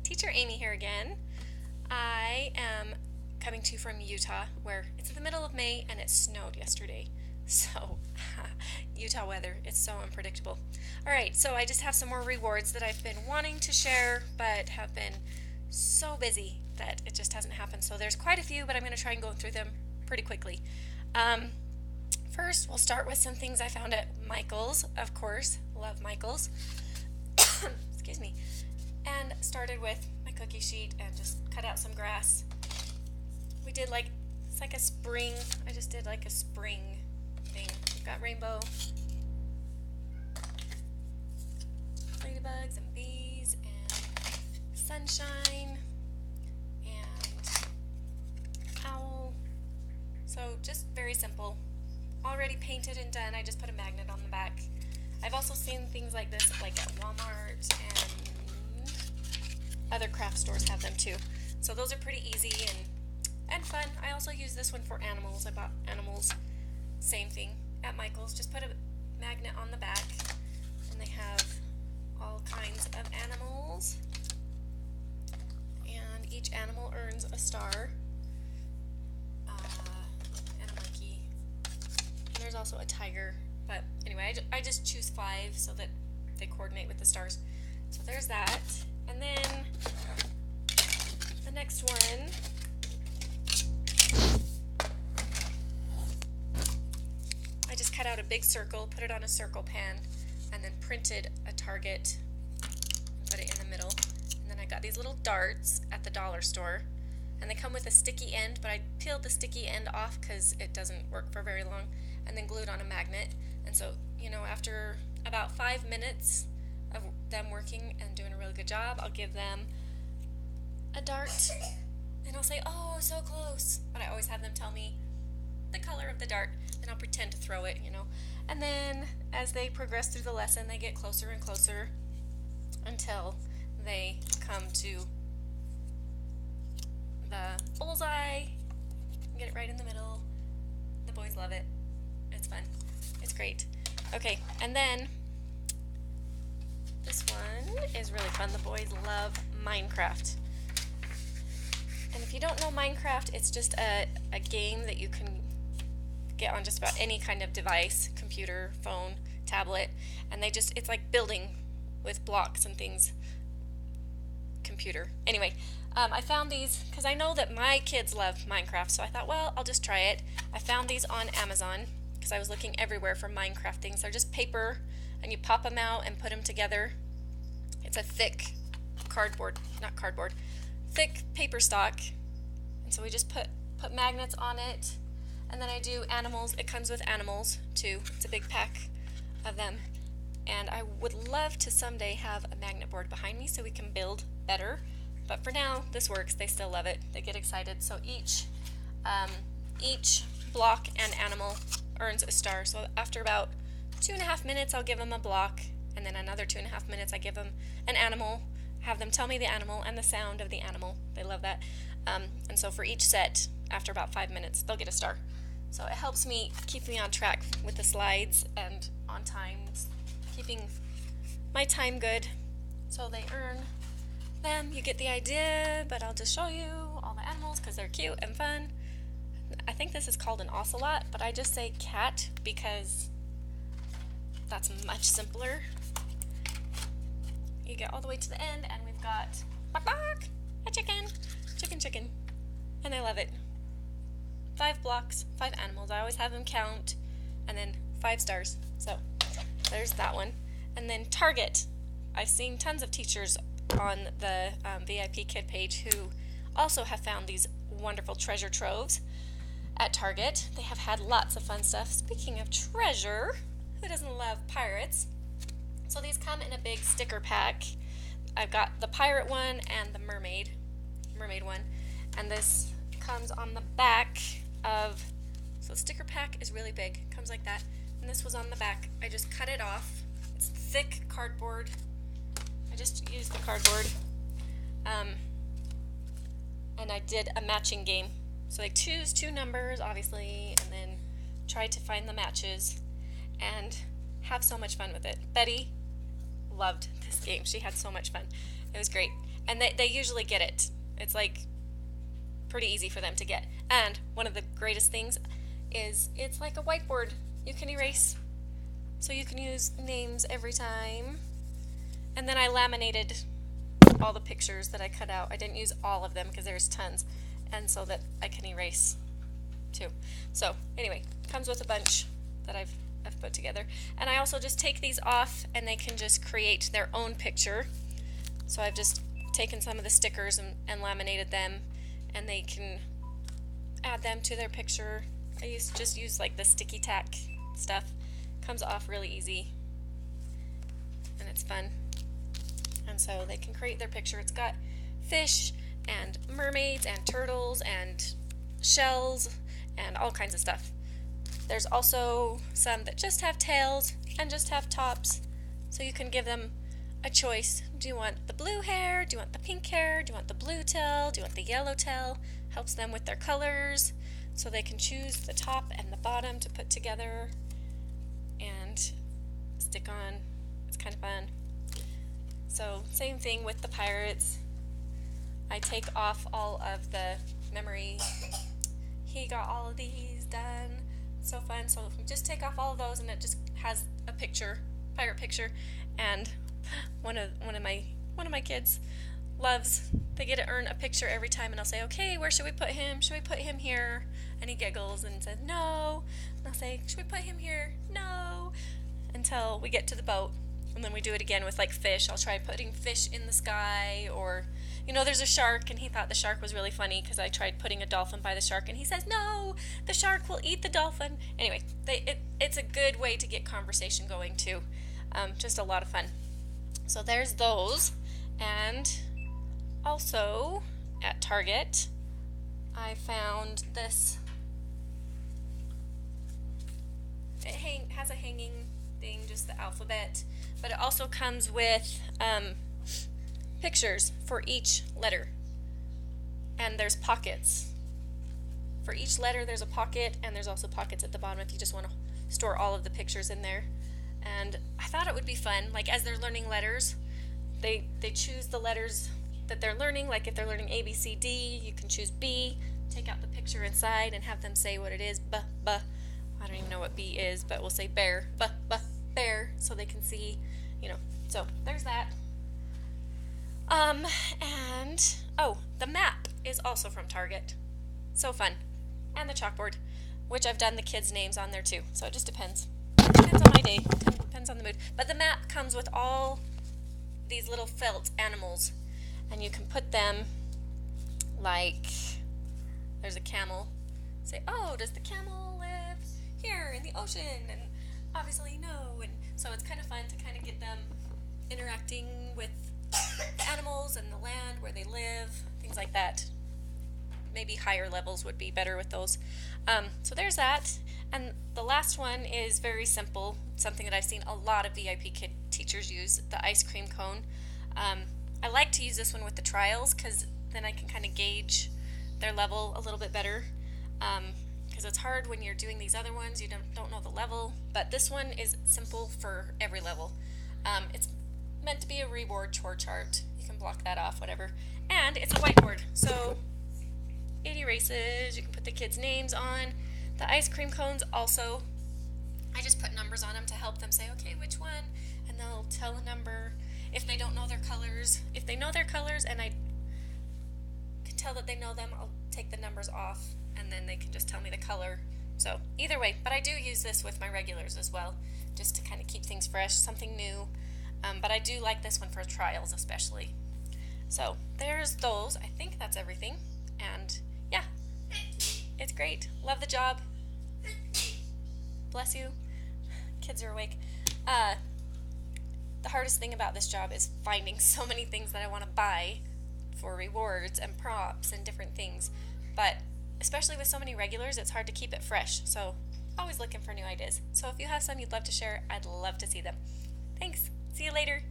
Teacher Amy here again. I am coming to you from Utah, where it's the middle of May and it snowed yesterday. So, Utah weather, it's so unpredictable. Alright, so I just have some more rewards that I've been wanting to share, but have been so busy that it just hasn't happened. So there's quite a few, but I'm going to try and go through them pretty quickly. First, we'll start with some things I found at Michael's, of course. Love Michael's. Excuse me. And started with my cookie sheet and just cut out some grass. We did it's like a spring. I just did like a spring thing. We've got rainbow, ladybugs and bees and sunshine and owl. So just very simple. Already painted and done. I just put a magnet on the back. I've also seen things like this like at Walmart and other craft stores have them too. So those are pretty easy and fun. I also use this one for animals. I bought animals, same thing at Michael's. Just put a magnet on the back and they have all kinds of animals. And each animal earns a star. And a monkey. And there's also a tiger. But anyway, I just choose 5 so that they coordinate with the stars. So there's that. And then the next one, I just cut out a big circle, put it on a circle pan, and then printed a target and put it in the middle. And then I got these little darts at the dollar store. And they come with a sticky end, but I peeled the sticky end off because it doesn't work for very long, and then glued on a magnet. And so, after about 5 minutes of them working and doing a really good job, I'll give them a dart, and I'll say, "Oh, so close." But I always have them tell me the color of the dart, and I'll pretend to throw it, And then as they progress through the lesson, they get closer and closer until they come to the bullseye. Get it right in the middle. The boys love it. It's fun. It's great. Okay, and then this one is really fun. The boys love Minecraft. And if you don't know Minecraft, it's just a game that you can get on just about any kind of device, computer, phone, tablet, and it's like building with blocks and things. Computer. Anyway, I found these because I know that my kids love Minecraft, so I thought, well, I'll just try it. I found these on Amazon because I was looking everywhere for Minecraft things. They're just paper, and you pop them out and put them together. It's a thick thick paper stock, and so we just put magnets on it, and then I do animals. It comes with animals too. It's a big pack of them, and I would love to someday have a magnet board behind me so we can build better. But for now, this works. They still love it. They get excited. So each block and animal earns a star. So after about 2.5 minutes, I'll give them a block, and then another 2.5 minutes, I give them an animal, have them tell me the animal and the sound of the animal. They love that. And so for each set, after about 5 minutes, they'll get a star. So it helps me keep me on track with the slides and on time, keeping my time good. So they earn them. You get the idea, but I'll just show you all the animals because they're cute and fun. I think this is called an ocelot, but I just say cat because that's much simpler. You get all the way to the end, and we've got a chicken, and I love it. 5 blocks, 5 animals. I always have them count, and then 5 stars. So there's that one. And then Target. I've seen tons of teachers on the VIPKID page who also have found these wonderful treasure troves at Target. They have had lots of fun stuff. Speaking of treasure, who doesn't love pirates? So these come in a big sticker pack. I've got the pirate one and the mermaid one, and this comes on the back of, so the sticker pack is really big, comes like that, and this was on the back. I just cut it off. It's thick cardboard. I just used the cardboard, and I did a matching game. So I choose 2 numbers, obviously, and then try to find the matches and have so much fun with it. Betty loved this game. She had so much fun. It was great. And they usually get it. It's like pretty easy for them to get. And one of the greatest things is it's like a whiteboard. You can erase. So you can use names every time. And then I laminated all the pictures that I cut out. I didn't use all of them because there's tons. And so that I can erase too. So anyway, comes with a bunch that I've put together. And I also just take these off and they can just create their own picture. So I've just taken some of the stickers and laminated them, and they can add them to their picture. I just use like the sticky tack stuff. Comes off really easy and it's fun. And so they can create their picture. It's got fish and mermaids and turtles and shells and all kinds of stuff. There's also some that just have tails and just have tops, so you can give them a choice. Do you want the blue hair? Do you want the pink hair? Do you want the blue tail? Do you want the yellow tail? Helps them with their colors, so they can choose the top and the bottom to put together and stick on. It's kind of fun. So same thing with the pirates. I take off all of the memory. He got all of these done. So fun. So just take off all of those and it just has a picture, pirate picture. And one of my kids loves, they get to earn a picture every time, and I'll say, okay, where should we put him? Should we put him here? And he giggles and says no. And I'll say, should we put him here? No. Until we get to the boat. And then we do it again with like fish. I'll try putting fish in the sky, or there's a shark, and he thought the shark was really funny because I tried putting a dolphin by the shark, and he says, no, the shark will eat the dolphin. Anyway, it's a good way to get conversation going too. Just a lot of fun. So there's those. And also at Target, I found this. It has a hanging thing, just the alphabet, but it also comes with pictures for each letter, and there's pockets. For each letter there's a pocket, and there's also pockets at the bottom if you just want to store all of the pictures in there. And I thought it would be fun, like as they're learning letters, they choose the letters that they're learning. Like if they're learning A, B, C, D, you can choose B, take out the picture inside and have them say what it is. I don't even know what B is, but we'll say bear, bear, so they can see, so there's that. And the map is also from Target. So fun. And the chalkboard, which I've done the kids' names on there too. So it just depends. Depends on my day. Depends on the mood. But the map comes with all these little felt animals, and you can put them like, there's a camel. Say, oh, does the camel live here in the ocean? And obviously no. And so it's kind of fun to kind of get them interacting with the animals and the land where they live, things like that. Maybe higher levels would be better with those. So there's that. And the last one is very simple, something that I've seen a lot of VIPKID teachers use, the ice cream cone. I like to use this one with the trials because then I can kind of gauge their level a little bit better. Because it's hard when you're doing these other ones, you don't know the level. But this one is simple for every level. It's meant to be a reward chore chart. You can block that off, whatever. And it's a whiteboard, so it erases. You can put the kids' names on. The ice cream cones also, I just put numbers on them to help them say, okay, which one? And they'll tell a number if they don't know their colors. If they know their colors and I can tell that they know them, I'll take the numbers off and then they can just tell me the color. So either way, but I do use this with my regulars as well, just to kind of keep things fresh, something new. But I do like this one for trials especially. So there's those. I think that's everything. And yeah, it's great. Love the job. Bless you. Kids are awake. The hardest thing about this job is finding so many things that I want to buy for rewards and props and different things. But especially with so many regulars, it's hard to keep it fresh. So always looking for new ideas. So if you have some you'd love to share, I'd love to see them. Thanks. See you later.